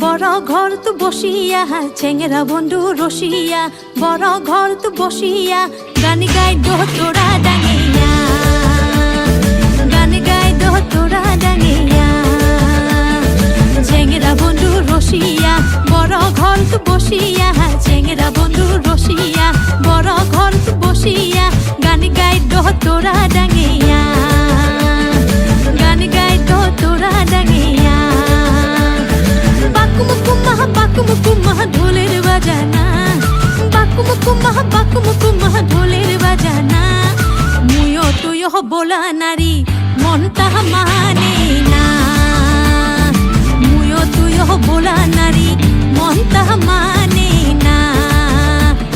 বড় ঘর তো বসিয়া চেংরা বন্ধু রসিয়া, বড় ঘর তো বসিয়া গান গাই দো তোরা ডাঙিয়া, গান গাই দো তোরা ডাঙিয়া। চেংরা বন্ধু রসিয়া, বড় ঘর তো বসিয়া, চেংরা বন্ধু রসিয়া, বড় ঘর তো বসিয়া গান গাই দো তোরা ডাঙিয়া, গান গাই দো তোরা ডাঙিয়া। বাকুম কুমাহ ঢোলের বাজানা, বাকুম কুমাহ ঢোলের বাজানা। মুয়ো তুয়ো বোলা নারী মন তাহা মানে না, মুয়ো তুয়ো বোলা নারী মন তাহা মানে না।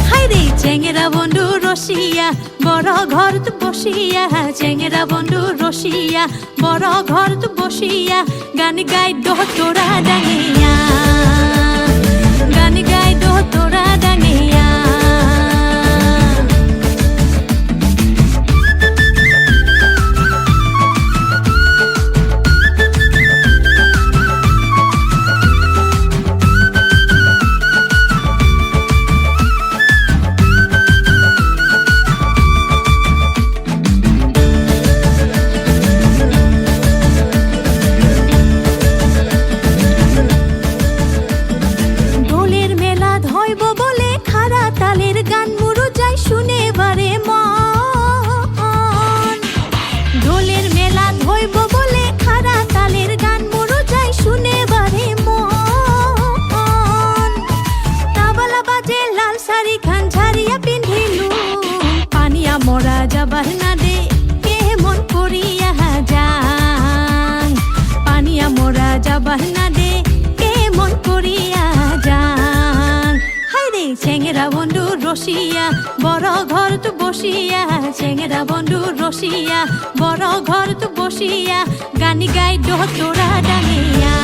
হায়রে চেংরা বন্ধু রসিয়া, বড় ঘর তো বসিয়া, চেংরা বন্ধু রসিয়া, বড় ঘর তো বসিয়া গান গাই দো তোরা ডাঙিয়া, গান গাই দো তোরা ডাঙিয়া। মরা যাবার না দে কে মন করিয়া যায়, পানিয়া মরা যাবার না দে কে মন করিয়া যায়। হায়রে চেংরা বন্ধু রসিয়া, বড় ঘর তো বসিয়া, চেংরা বন্ধু রসিয়া, বড় ঘর তো বসিয়া গান গাই দো তোরা ডাঙিয়া,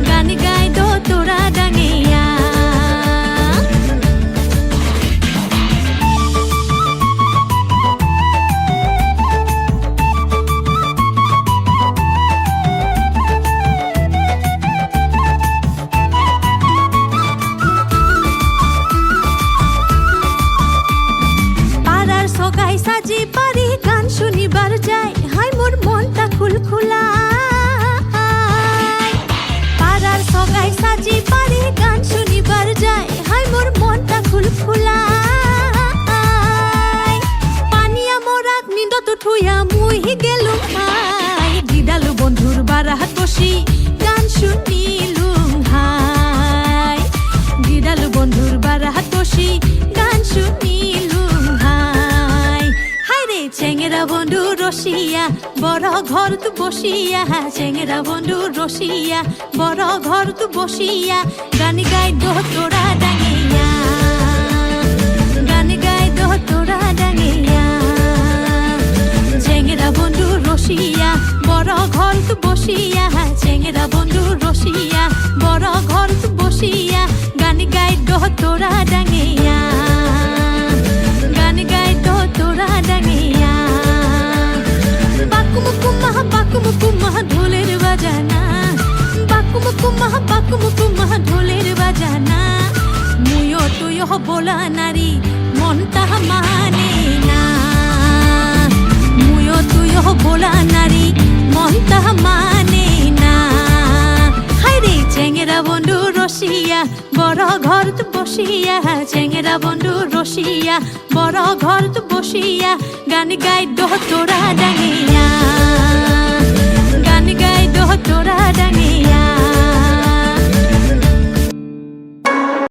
গান গাই দো তোরা ডাঙিয়া। সাজি পারি গান শুনিবার যাই, হাই মোর মনটা খুলখুলা। পাড়ার সগাই সাজি পারি গান শুনিবার যাই, হাই মোর মনটা খুলখুলা। পানিয়া মোরাক নিন্দত ঠুইয়া মুই গেলুম হাই, দিদালু বন্ধুর বারাত বসি গান শুনিলুম হাই, দিদালু বন্ধুর বারাত বসি গান শুনিলুম হাই। চেংরা বন্ধু রসিয়া, বড় ঘর তো বসিয়া, চেংরা বন্ধু রসিয়া, বড় ঘর তো বসিয়া গান গাই দো তোরা ডাঙিয়া, গান গাই দো তোরা ডাঙিয়া। চেংরা বন্ধু রসিয়া, বড় ঘর তো বসিয়া, চেংরা বন্ধু রসিয়া, বড় ঘর তো বসিয়া গান গাই দো তোরা ডাঙিয়া, গান গাই দো তোরা ডাঙিয়া। বাকুম কুমাহ ঢোলের বাজানা, বাকুম কুমাহ ঢোলের বাজানা। মুয়ো তুয়ো বোলা নারী মন তাহা মানে না, মুয়ো তুয়ো বোলা নারী মন তাহা মানে না। হায়রে চেংরা বন্ধু রসিয়া, বড় ঘর তো বসিয়া, চেংরা বন্ধু রসিয়া, বড় ঘর তো বসিয়া গান গাই দো তোরা ডাঙিয়া, গান গাই দো তোরা ডাঙিয়া।